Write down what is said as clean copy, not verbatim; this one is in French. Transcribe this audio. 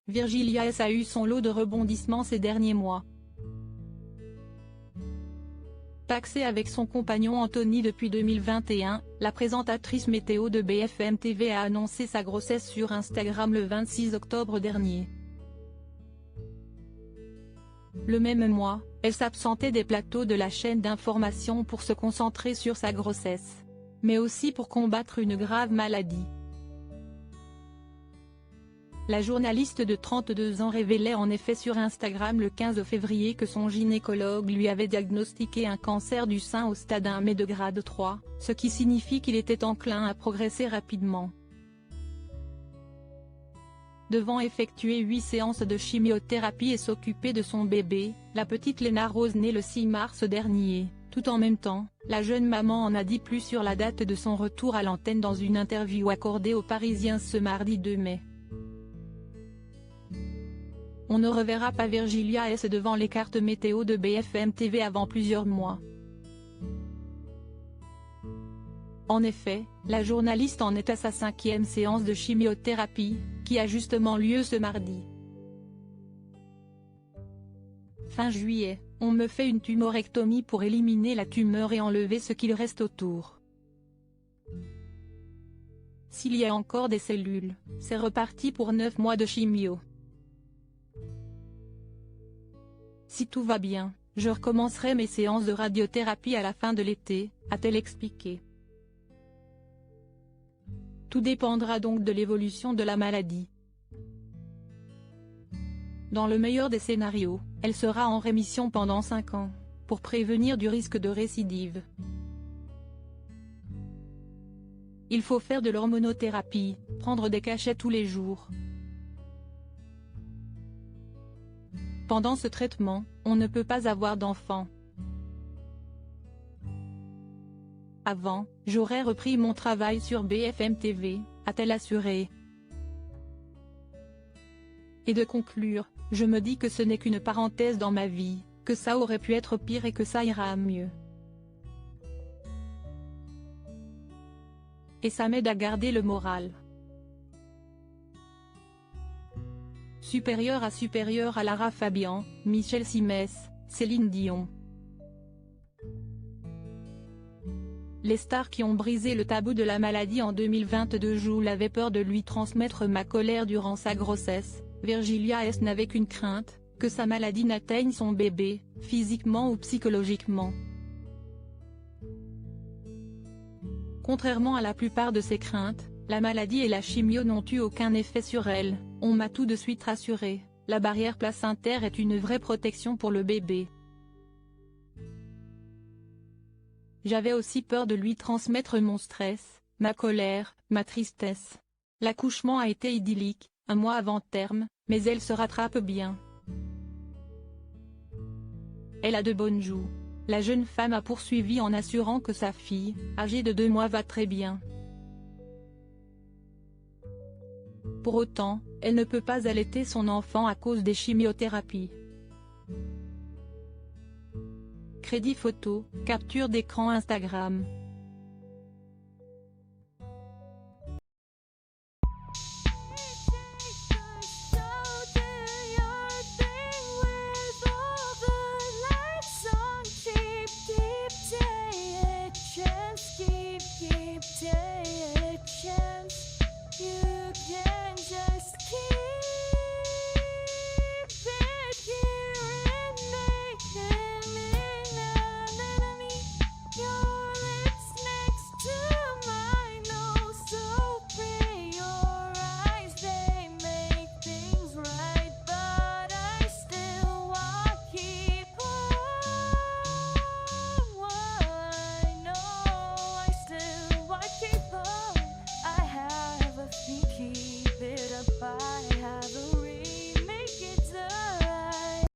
Virgilia S a eu son lot de rebondissements ces derniers mois. Pacsée avec son compagnon Anthony depuis 2021, la présentatrice météo de BFM TV a annoncé sa grossesse sur Instagram le 26 octobre dernier. Le même mois, elle s'absentait des plateaux de la chaîne d'information pour se concentrer sur sa grossesse, mais aussi pour combattre une grave maladie. La journaliste de 32 ans révélait en effet sur Instagram le 15 février que son gynécologue lui avait diagnostiqué un cancer du sein au stade 1 mais de grade 3, ce qui signifie qu'il était enclin à progresser rapidement. Devant effectuer 8 séances de chimiothérapie et s'occuper de son bébé, la petite Léna Rose née le 6 mars dernier, tout en même temps, la jeune maman en a dit plus sur la date de son retour à l'antenne dans une interview accordée aux Parisiens ce mardi 2 mai. On ne reverra pas Virgilia S devant les cartes météo de BFM TV avant plusieurs mois. En effet, la journaliste en est à sa 5e séance de chimiothérapie, qui a justement lieu ce mardi. Fin juillet, on me fait une tumorectomie pour éliminer la tumeur et enlever ce qu'il reste autour. S'il y a encore des cellules, c'est reparti pour 9 mois de chimio. Si tout va bien, je recommencerai mes séances de radiothérapie à la fin de l'été, a-t-elle expliqué. Tout dépendra donc de l'évolution de la maladie. Dans le meilleur des scénarios, elle sera en rémission pendant 5 ans, pour prévenir du risque de récidive. Il faut faire de l'hormonothérapie, prendre des cachets tous les jours. Pendant ce traitement, on ne peut pas avoir d'enfant. Avant, j'aurais repris mon travail sur BFM TV, a-t-elle assuré. Et de conclure, je me dis que ce n'est qu'une parenthèse dans ma vie, que ça aurait pu être pire et que ça ira mieux. Et ça m'aide à garder le moral. Supérieur à Lara Fabian, Michel Simès, Céline Dion. Les stars qui ont brisé le tabou de la maladie en 2022. Jules avait peur de lui transmettre ma colère durant sa grossesse. Virgilia S n'avait qu'une crainte, que sa maladie n'atteigne son bébé, physiquement ou psychologiquement. Contrairement à la plupart de ses craintes, la maladie et la chimio n'ont eu aucun effet sur elle, on m'a tout de suite rassuré, la barrière placentaire est une vraie protection pour le bébé. J'avais aussi peur de lui transmettre mon stress, ma colère, ma tristesse. L'accouchement a été idyllique, 1 mois avant terme, mais elle se rattrape bien. Elle a de bonnes joues. La jeune femme a poursuivi en assurant que sa fille, âgée de 2 mois, va très bien. Pour autant, elle ne peut pas allaiter son enfant à cause des chimiothérapies. Crédit photo, capture d'écran Instagram.